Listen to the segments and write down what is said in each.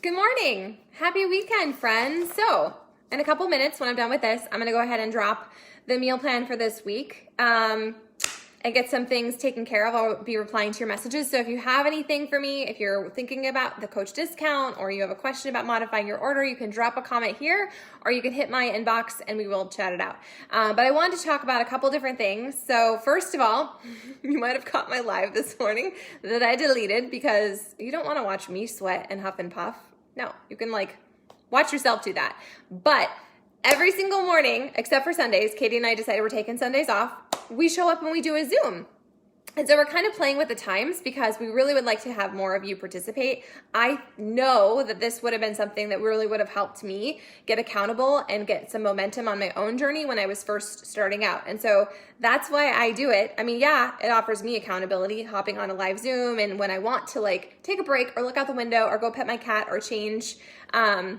Good morning. Happy weekend, friends. So, in a couple minutes, when I'm done with this, I'm going to go ahead and drop the meal plan for this week and get some things taken care of. I'll be replying to your messages. So if you have anything for me, if you're thinking about the coach discount or you have a question about modifying your order, you can drop a comment here or you can hit my inbox and we will chat it out. But I wanted to talk about a couple different things. So first of all, you might have caught my live this morning that I deleted because you don't want to watch me sweat and huff and puff. No, you can watch yourself do that. But every single morning, except for Sundays, Katie and I decided we're taking Sundays off. We show up and we do a Zoom. And so we're kind of playing with the times because we really would like to have more of you participate. I know that this would have been something that really would have helped me get accountable and get some momentum on my own journey when I was first starting out. And so that's why I do it. I mean, yeah, it offers me accountability, hopping on a live Zoom. And when I want to take a break or look out the window or go pet my cat or change the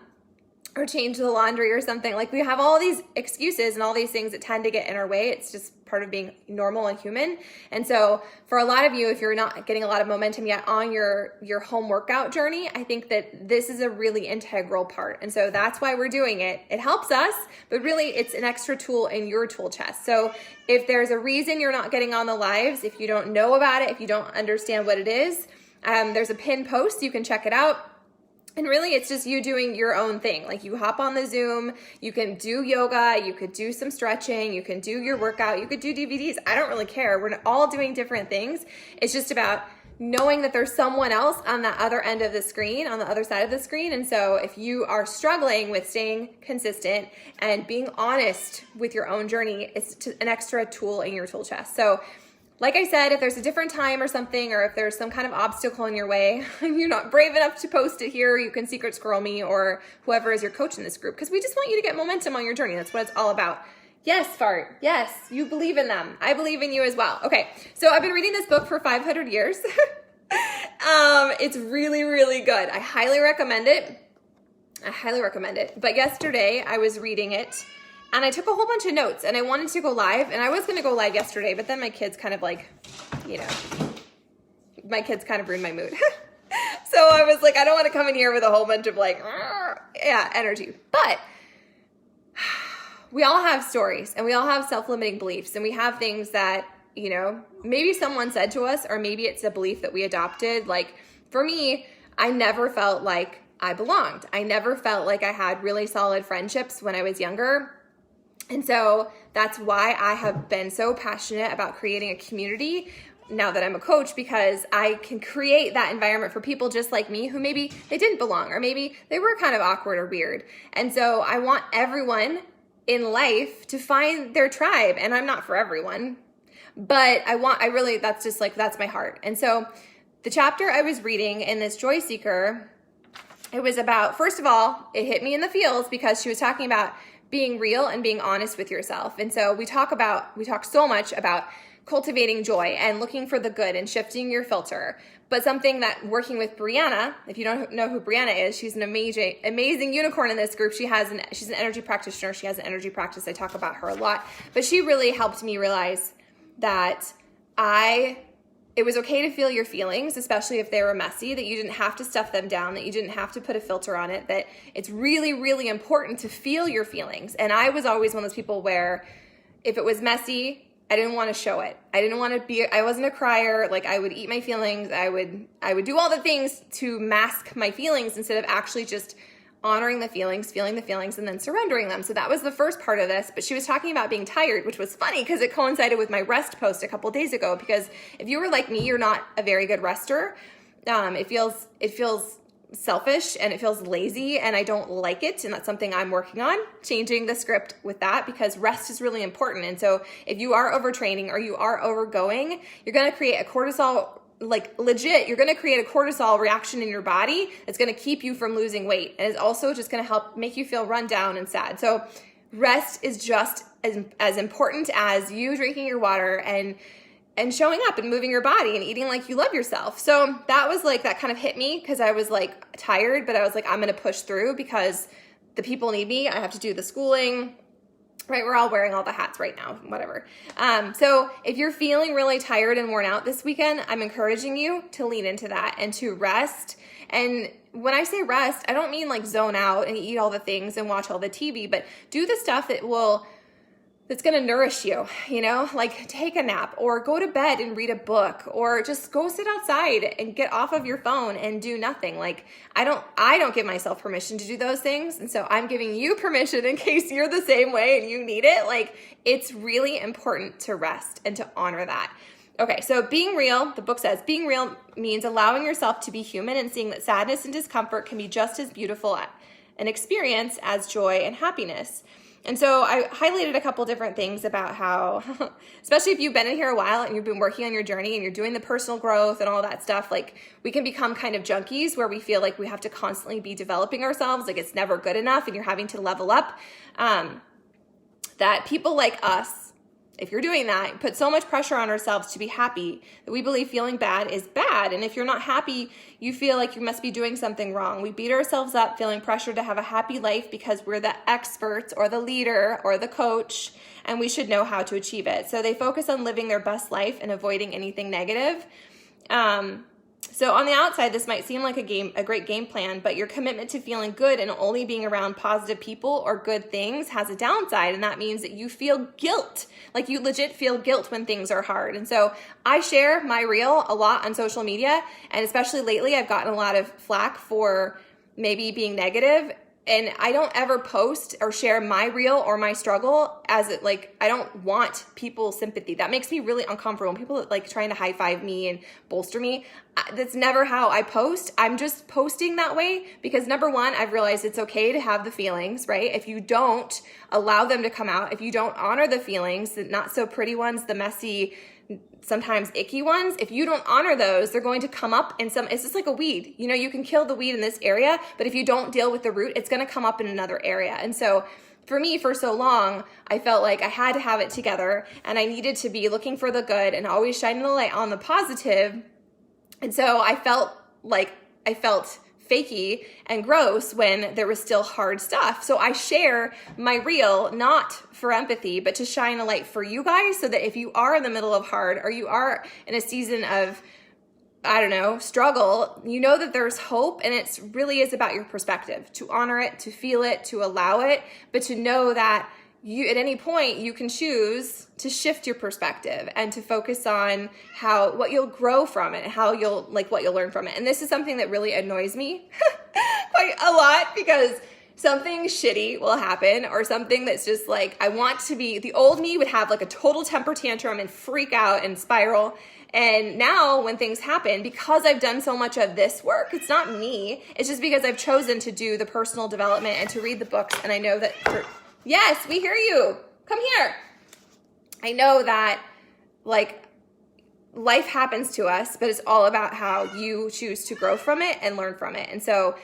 laundry or something. We have all these excuses and all these things that tend to get in our way. It's just part of being normal and human. And so for a lot of you, if you're not getting a lot of momentum yet on your home workout journey, I think that this is a really integral part. And so that's why we're doing it. It helps us, but really it's an extra tool in your tool chest. So if there's a reason you're not getting on the lives, if you don't know about it, if you don't understand what it is, there's a pinned post. You can check it out. And really, it's just you doing your own thing. You hop on the Zoom, you can do yoga, you could do some stretching, you can do your workout, you could do DVDs. I don't really care. We're all doing different things. It's just about knowing that there's someone else on the other end of the screen, on the other side of the screen. And so if you are struggling with staying consistent and being honest with your own journey, it's an extra tool in your tool chest. So like I said, if there's a different time or something, or if there's some kind of obstacle in your way, and you're not brave enough to post it here, you can secret scroll me or whoever is your coach in this group, because we just want you to get momentum on your journey. That's what it's all about. Yes, Fart. Yes, you believe in them. I believe in you as well. Okay, so I've been reading this book for 500 years. It's really, really good. I highly recommend it. But yesterday I was reading it. And I took a whole bunch of notes and I wanted to go live, and I was going to go live yesterday, but then my kids kind of ruined my mood. So I was like, I don't want to come in here with a whole bunch of energy. But we all have stories and we all have self-limiting beliefs, and we have things that, maybe someone said to us, or maybe it's a belief that we adopted. For me, I never felt like I belonged. I never felt like I had really solid friendships when I was younger. And so that's why I have been so passionate about creating a community now that I'm a coach, because I can create that environment for people just like me who maybe they didn't belong, or maybe they were kind of awkward or weird. And so I want everyone in life to find their tribe. And I'm not for everyone, but that's my heart. And so the chapter I was reading in this Joy Seeker, it was about, first of all, it hit me in the feels because she was talking about being real and being honest with yourself. And so we talk so much about cultivating joy and looking for the good and shifting your filter. But something that working with Brianna, if you don't know who Brianna is, she's an amazing unicorn in this group. She's an energy practitioner. She has an energy practice. I talk about her a lot, but she really helped me realize that it was okay to feel your feelings, especially if they were messy, that you didn't have to stuff them down, that you didn't have to put a filter on it, that it's really, really important to feel your feelings. And I was always one of those people where if it was messy, I didn't want to show it. I wasn't a crier. I would eat my feelings. I would do all the things to mask my feelings instead of actually just honoring the feelings, feeling the feelings, and then surrendering them. So that was the first part of this. But she was talking about being tired, which was funny because it coincided with my rest post a couple days ago. Because if you were like me, you're not a very good rester. It feels selfish and it feels lazy, and I don't like it. And that's something I'm working on, changing the script with that, because rest is really important. And so if you are overtraining or you are overgoing, you're going to create a cortisol you're going to create a cortisol reaction in your body that's going to keep you from losing weight. And it's also just going to help make you feel run down and sad. So rest is just as important as you drinking your water and showing up and moving your body and eating like you love yourself. So that was that kind of hit me because I was tired, but I was I'm going to push through because the people need me. I have to do the schooling. right? We're all wearing all the hats right now, whatever. So if you're feeling really tired and worn out this weekend, I'm encouraging you to lean into that and to rest. And when I say rest, I don't mean like zone out and eat all the things and watch all the TV, but do the stuff that's going to nourish you, like take a nap or go to bed and read a book or just go sit outside and get off of your phone and do nothing. Like I don't give myself permission to do those things. And so I'm giving you permission in case you're the same way and you need it. Like it's really important to rest and to honor that. Okay, so being real, the book says, being real means allowing yourself to be human and seeing that sadness and discomfort can be just as beautiful an experience as joy and happiness. And so I highlighted a couple different things about how, especially if you've been in here a while and you've been working on your journey and you're doing the personal growth and all that stuff, like we can become kind of junkies where we feel like we have to constantly be developing ourselves, like it's never good enough and you're having to level up. That people like us, if you're doing that, put so much pressure on ourselves to be happy that we believe feeling bad is bad. And if you're not happy, you feel like you must be doing something wrong. We beat ourselves up feeling pressure to have a happy life because we're the experts or the leader or the coach, and we should know how to achieve it. So they focus on living their best life and avoiding anything negative. So on the outside, this might seem like a great game plan, but your commitment to feeling good and only being around positive people or good things has a downside, and that means that you feel guilt. Like you legit feel guilt when things are hard. And so I share my reel a lot on social media, and especially lately, I've gotten a lot of flack for maybe being negative. And I don't ever post or share my reel or my struggle as it like, I don't want people's sympathy. That makes me really uncomfortable. When people like trying to high five me and bolster me, that's never how I post. I'm just posting that way because number one, I've realized it's okay to have the feelings, right? If you don't allow them to come out, if you don't honor the feelings, the not so pretty ones, the messy, sometimes icky ones, if you don't honor those, they're going to come up it's just like a weed. You can kill the weed in this area, but if you don't deal with the root, it's going to come up in another area. And so for me, for so long, I felt like I had to have it together and I needed to be looking for the good and always shining the light on the positive. And so I felt fakey and gross when there was still hard stuff. So I share my reel, not for empathy, but to shine a light for you guys so that if you are in the middle of hard or you are in a season of, struggle, you know that there's hope, and it really is about your perspective, to honor it, to feel it, to allow it, but to know that you, at any point, you can choose to shift your perspective and to focus on what you'll grow from it, what you'll learn from it. And this is something that really annoys me quite a lot because something shitty will happen or something that's just like, the old me would have like a total temper tantrum and freak out and spiral. And now when things happen, because I've done so much of this work, it's not me. It's just because I've chosen to do the personal development and to read the books. And I know that yes, we hear you. Come here. I know that life happens to us, but it's all about how you choose to grow from it and learn from it. And so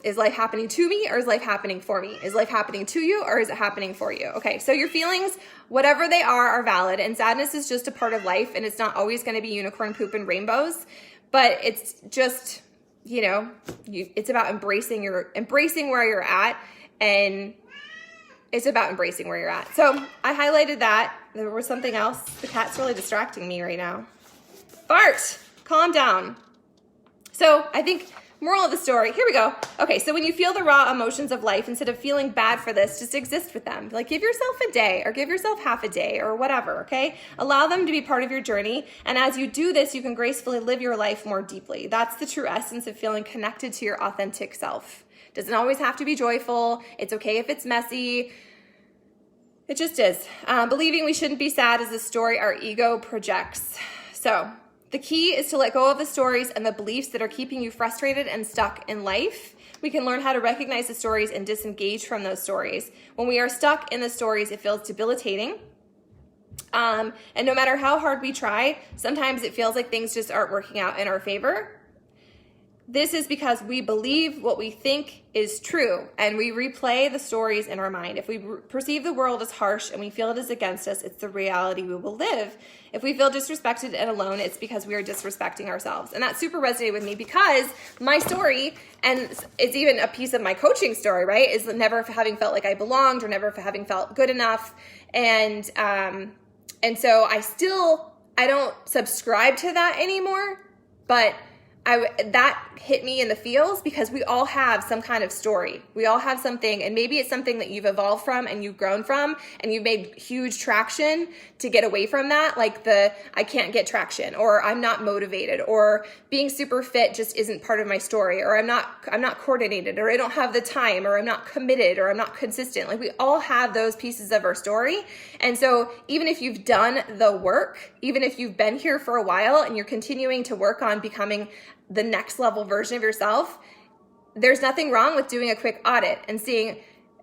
is life happening to me or is life happening for me? Is life happening to you or is it happening for you? Okay, so your feelings, whatever they are valid. And sadness is just a part of life, and it's not always going to be unicorn poop and rainbows, but it's just, it's about embracing where you're at, and it's about embracing where you're at. So I highlighted that. There was something else. The cat's really distracting me right now. Bart, calm down. So I think moral of the story, here we go. Okay, so when you feel the raw emotions of life, instead of feeling bad for this, just exist with them. Like give yourself a day or give yourself half a day or whatever, okay? Allow them to be part of your journey. And as you do this, you can gracefully live your life more deeply. That's the true essence of feeling connected to your authentic self. Doesn't always have to be joyful. It's okay if it's messy. It just is. Believing we shouldn't be sad is a story our ego projects. So the key is to let go of the stories and the beliefs that are keeping you frustrated and stuck in life. We can learn how to recognize the stories and disengage from those stories. When we are stuck in the stories, it feels debilitating. And no matter how hard we try, sometimes it feels like things just aren't working out in our favor. This is because we believe what we think is true, and we replay the stories in our mind. If we perceive the world as harsh and we feel it is against us, it's the reality we will live. If we feel disrespected and alone, it's because we are disrespecting ourselves. And that super resonated with me because my story, and it's even a piece of my coaching story, right, is never having felt like I belonged or never having felt good enough. And so I don't subscribe to that anymore, but that hit me in the feels because we all have some kind of story. We all have something, and maybe it's something that you've evolved from and you've grown from and you've made huge traction to get away from that, like I can't get traction, or I'm not motivated, or being super fit just isn't part of my story, or I'm not coordinated, or I don't have the time, or I'm not committed, or I'm not consistent. Like we all have those pieces of our story. And so even if you've done the work, even if you've been here for a while and you're continuing to work on becoming the next level version of yourself, there's nothing wrong with doing a quick audit and seeing,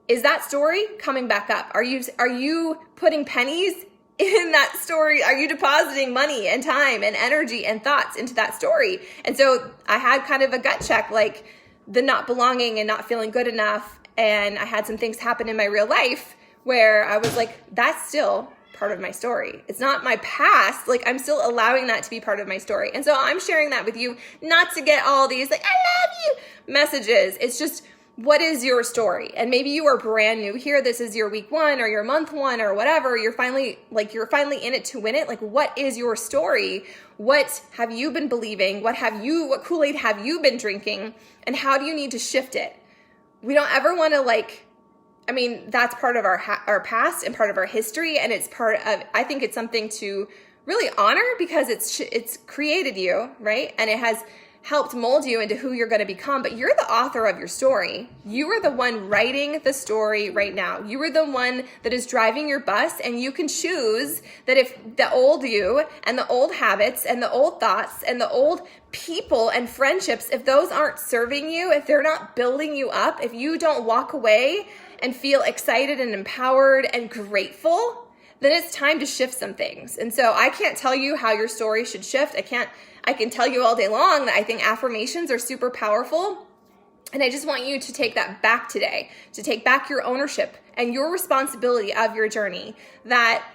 is that story coming back up? Are you putting pennies in that story? Are you depositing money and time and energy and thoughts into that story? And so I had kind of a gut check, like the not belonging and not feeling good enough. And I had some things happen in my real life where I was like, that's still part of my story. It's not my past. Like I'm still allowing that to be part of my story. And so I'm sharing that with you, not to get all these like, I love you messages. It's just, what is your story? And maybe you are brand new here. This is your week 1 or your month 1 or whatever. You're finally in it to win it. Like, what is your story? What have you been believing? What Kool-Aid have you been drinking? And how do you need to shift it? We don't ever want to that's part of our past and part of our history. And it's I think it's something to really honor because it's created you, right? And it has helped mold you into who you're going to become, but you're the author of your story. You are the one writing the story right now. You are the one that is driving your bus, and you can choose that if the old you and the old habits and the old thoughts and the old people and friendships, if those aren't serving you, if they're not building you up, if you don't walk away and feel excited and empowered and grateful, then it's time to shift some things. And so I can't tell you how your story should shift. I can tell you all day long that I think affirmations are super powerful. And I just want you to take that back today, to take back your ownership and your responsibility of your journey, that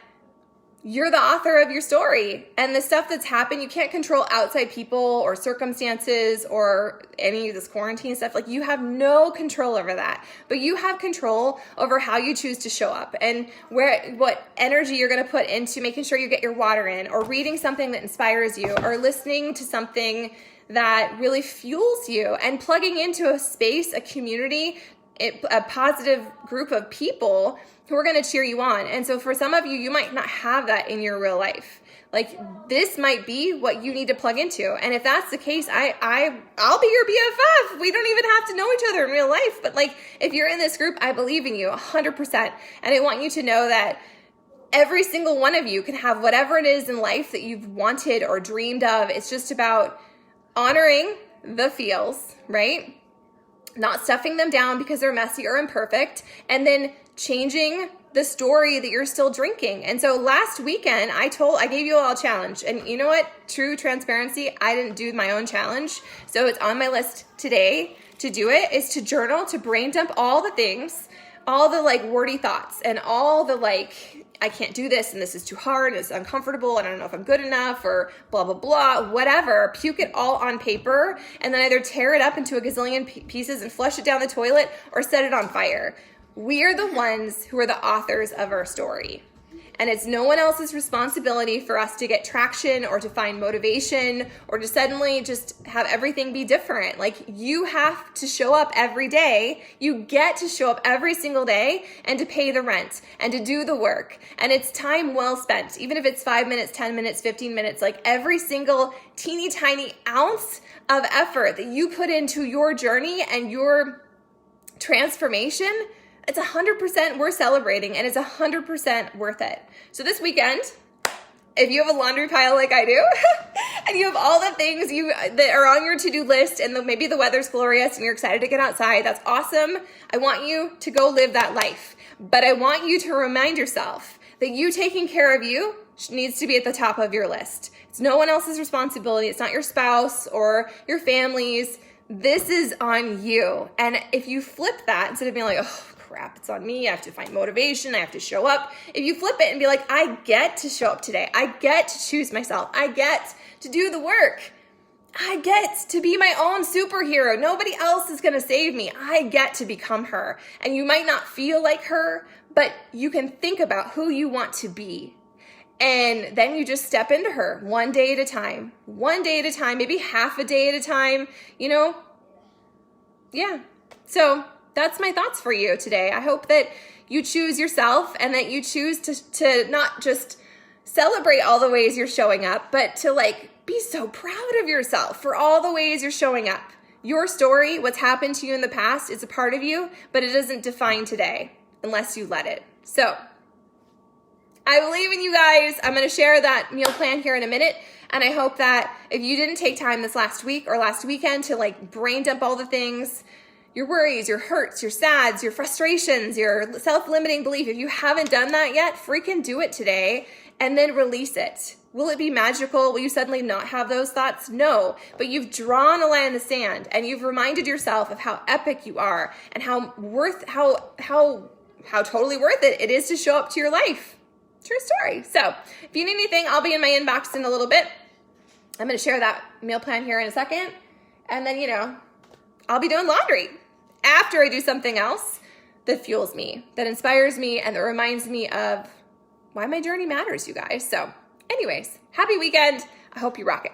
you're the author of your story, and the stuff that's happened, you can't control outside people or circumstances or any of this quarantine stuff. Like, you have no control over that, but you have control over how you choose to show up and what energy you're going to put into making sure you get your water in, or reading something that inspires you, or listening to something that really fuels you, and plugging into a space, a community, a positive group of people who are going to cheer you on. And so for some of you, you might not have that in your real life. Like, this might be what you need to plug into. And if that's the case, I'll be your BFF. We don't even have to know each other in real life. But like, if you're in this group, I believe in you 100%. And I want you to know that every single one of you can have whatever it is in life that you've wanted or dreamed of. It's just about honoring the feels, right? Not stuffing them down because they're messy or imperfect, and then changing the story that you're still drinking. And so last weekend, I gave you all a challenge. And you know what? True transparency, I didn't do my own challenge. So it's on my list today to do it, is to journal, to brain dump all the things, all the like wordy thoughts, and all the like, I can't do this, and this is too hard, and it's uncomfortable, and I don't know if I'm good enough, or blah, blah, blah, whatever. Puke it all on paper, and then either tear it up into a gazillion pieces and flush it down the toilet, or set it on fire. We are the ones who are the authors of our story. And it's no one else's responsibility for us to get traction or to find motivation or to suddenly just have everything be different. Like, you have to show up every day. You get to show up every single day and to pay the rent and to do the work. And it's time well spent, even if it's 5 minutes, 10 minutes, 15 minutes, like every single teeny tiny ounce of effort that you put into your journey and your transformation, it's 100% worth celebrating, and it's 100% worth it. So this weekend, if you have a laundry pile like I do, and you have all the things that are on your to-do list, and maybe the weather's glorious and you're excited to get outside, that's awesome. I want you to go live that life. But I want you to remind yourself that you taking care of you needs to be at the top of your list. It's no one else's responsibility. It's not your spouse or your family's. This is on you. And if you flip that, instead of being like, oh crap, it's on me, I have to find motivation, I have to show up. If you flip it and be like, I get to show up today. I get to choose myself. I get to do the work. I get to be my own superhero. Nobody else is going to save me. I get to become her. And you might not feel like her, but you can think about who you want to be. And then you just step into her one day at a time, maybe half a day at a time, Yeah. So that's my thoughts for you today. I hope that you choose yourself and that you choose to not just celebrate all the ways you're showing up, but to be so proud of yourself for all the ways you're showing up. Your story, what's happened to you in the past, is a part of you, but it doesn't define today unless you let it. So I believe in you guys. I'm going to share that meal plan here in a minute. And I hope that if you didn't take time this last week or last weekend to brain dump all the things, your worries, your hurts, your sads, your frustrations, your self-limiting belief, if you haven't done that yet, freaking do it today and then release it. Will it be magical? Will you suddenly not have those thoughts? No, but you've drawn a line in the sand and you've reminded yourself of how epic you are and how totally worth it is to show up to your life. True story. So if you need anything, I'll be in my inbox in a little bit. I'm going to share that meal plan here in a second. And then, I'll be doing laundry after I do something else that fuels me, that inspires me, and that reminds me of why my journey matters, you guys. So anyways, happy weekend. I hope you rock it.